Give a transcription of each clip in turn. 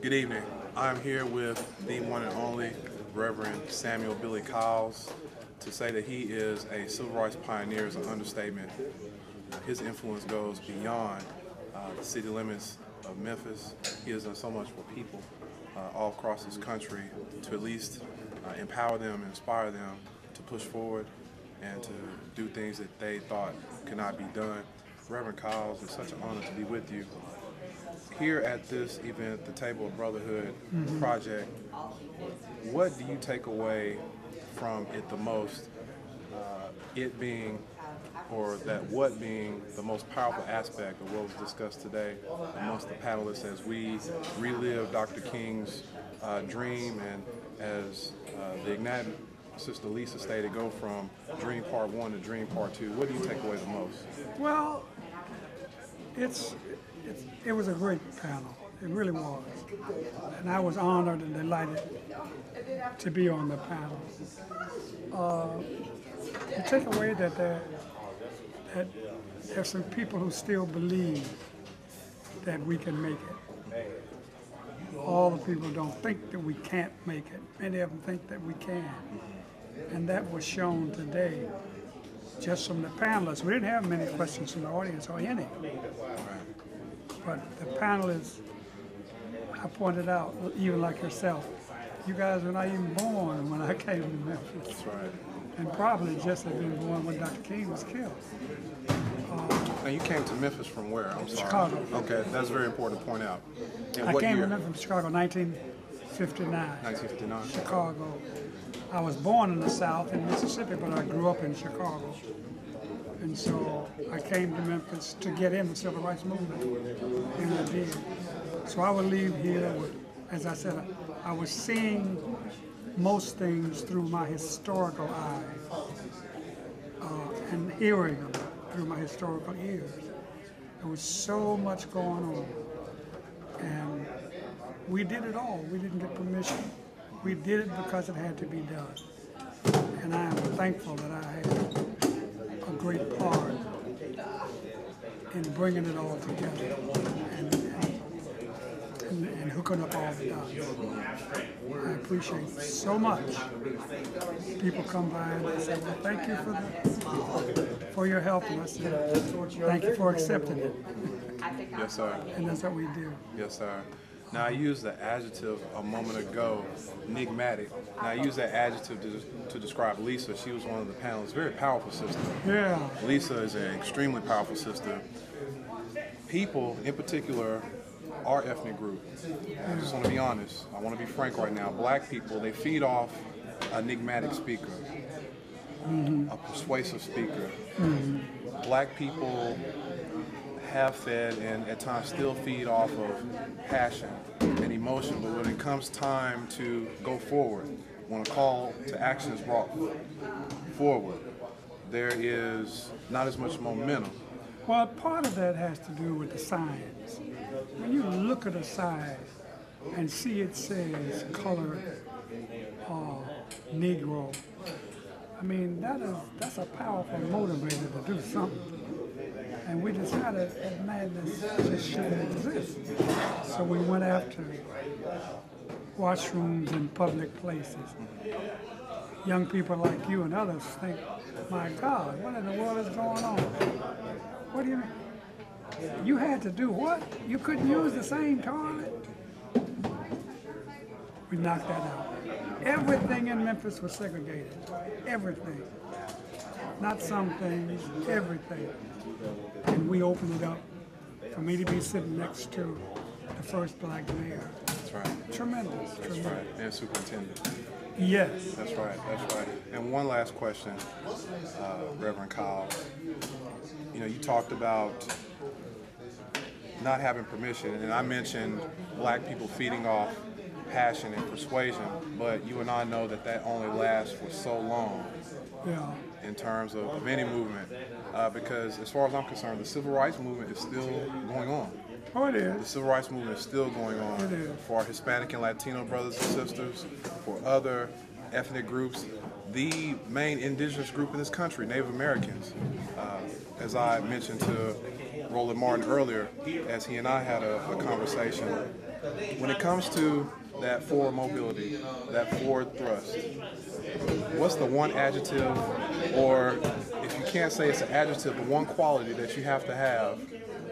Good evening. I'm here with the one and only Reverend Samuel Billy Kyles. To say that he is a civil rights pioneer is an understatement. His influence goes beyond the city limits of Memphis. He has done so much for people all across this country to at least empower them, inspire them to push forward and to do things that they thought could not be done. Reverend Kyles, it's such an honor to be with you. Here at this event, the Table of Brotherhood project, what do you take away from it the most? It being, or that what being the most powerful aspect of what was discussed today amongst the panelists as we relive Dr. King's dream, and as the Ignite Sister Lisa stated, go from Dream Part 1 to Dream Part 2. What do you take away the most? Well, it was a great panel. It really was. And I was honored and delighted to be on the panel. To take away that there's some people who still believe that we can make it. All the people don't think that we can't make it. Many of them think that we can. And that was shown today just from the panelists. We didn't have many questions from the audience or any. But the panelists, I pointed out, even like yourself, you guys were not even born when I came to Memphis. That's right. And probably just had been born when Dr. King was killed. Now you came to Memphis from where? I'm sorry. Chicago. Okay, that's very important to point out. And I what came year? to Memphis from Chicago, 1959. 1959. Chicago. I was born in the South in Mississippi, but I grew up in Chicago. And so I came to Memphis to get in the civil rights movement, and I did. So I would leave here with, as I said, I was seeing most things through my historical eyes and hearing them through my historical ears. There was so much going on, and we did it all. We didn't get permission. We did it because it had to be done. And I am thankful that I had a great part in bringing it all together and hooking up all the dots. I appreciate so much. People come by and they say, well, thank you for your help. And I said, thank you for accepting it. Yes, sir. And that's what we do. Yes, sir. Now, I used the adjective a moment ago, enigmatic. Now, I used that adjective to describe Lisa. She was one of the panelists. Very powerful sister. Yeah. Lisa is an extremely powerful sister. People, in particular, our ethnic group, I just want to be honest. I want to be frank right now. Black people, they feed off an enigmatic speaker, a persuasive speaker. Black people have fed and at times still feed off of passion and emotion, but when it comes time to go forward, when a call to action is brought forward, there is not as much momentum. Well, part of that has to do with the signs. When you look at a sign and see it says color Negro, I mean, that's a powerful motivator to do something. And we decided that madness just shouldn't exist. So we went after washrooms in public places. Young people like you and others think, my God, what in the world is going on? What do you mean? You had to do what? You couldn't use the same toilet? We knocked that out. Everything in Memphis was segregated. Everything. Not some things, everything. And we opened it up for me to be sitting next to the first black mayor. That's right. Tremendous. That's right. And superintendent. Yes. That's right. That's right. And one last question, Reverend Kyles. You know, you talked about not having permission, and I mentioned black people feeding off passion and persuasion, but you and I know that that only lasts for so long. Yeah. In terms of any movement, because as far as I'm concerned, the civil rights movement is still going on. Oh, it The is. civil rights movement is still going on. It is. For our Hispanic and Latino brothers and sisters, for other ethnic groups, the main indigenous group in this country, Native Americans. As I mentioned to Roland Martin earlier, as he and I had a conversation, When it comes to that forward mobility, that forward thrust, what's the one adjective, or if you can't say it's an adjective, but one quality that you have to have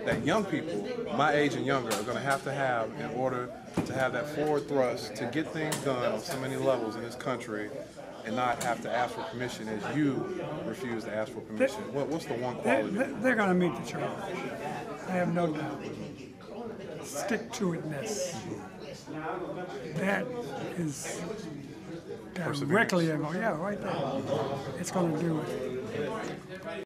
that young people, my age and younger, are going to have in order to have that forward thrust to get things done on so many levels in this country and not have to ask for permission as you refuse to ask for permission? What's the one quality? They're going to meet the charge. I have no doubt. Stick-to-itness. That is directly, yeah, right there. It's going to do it.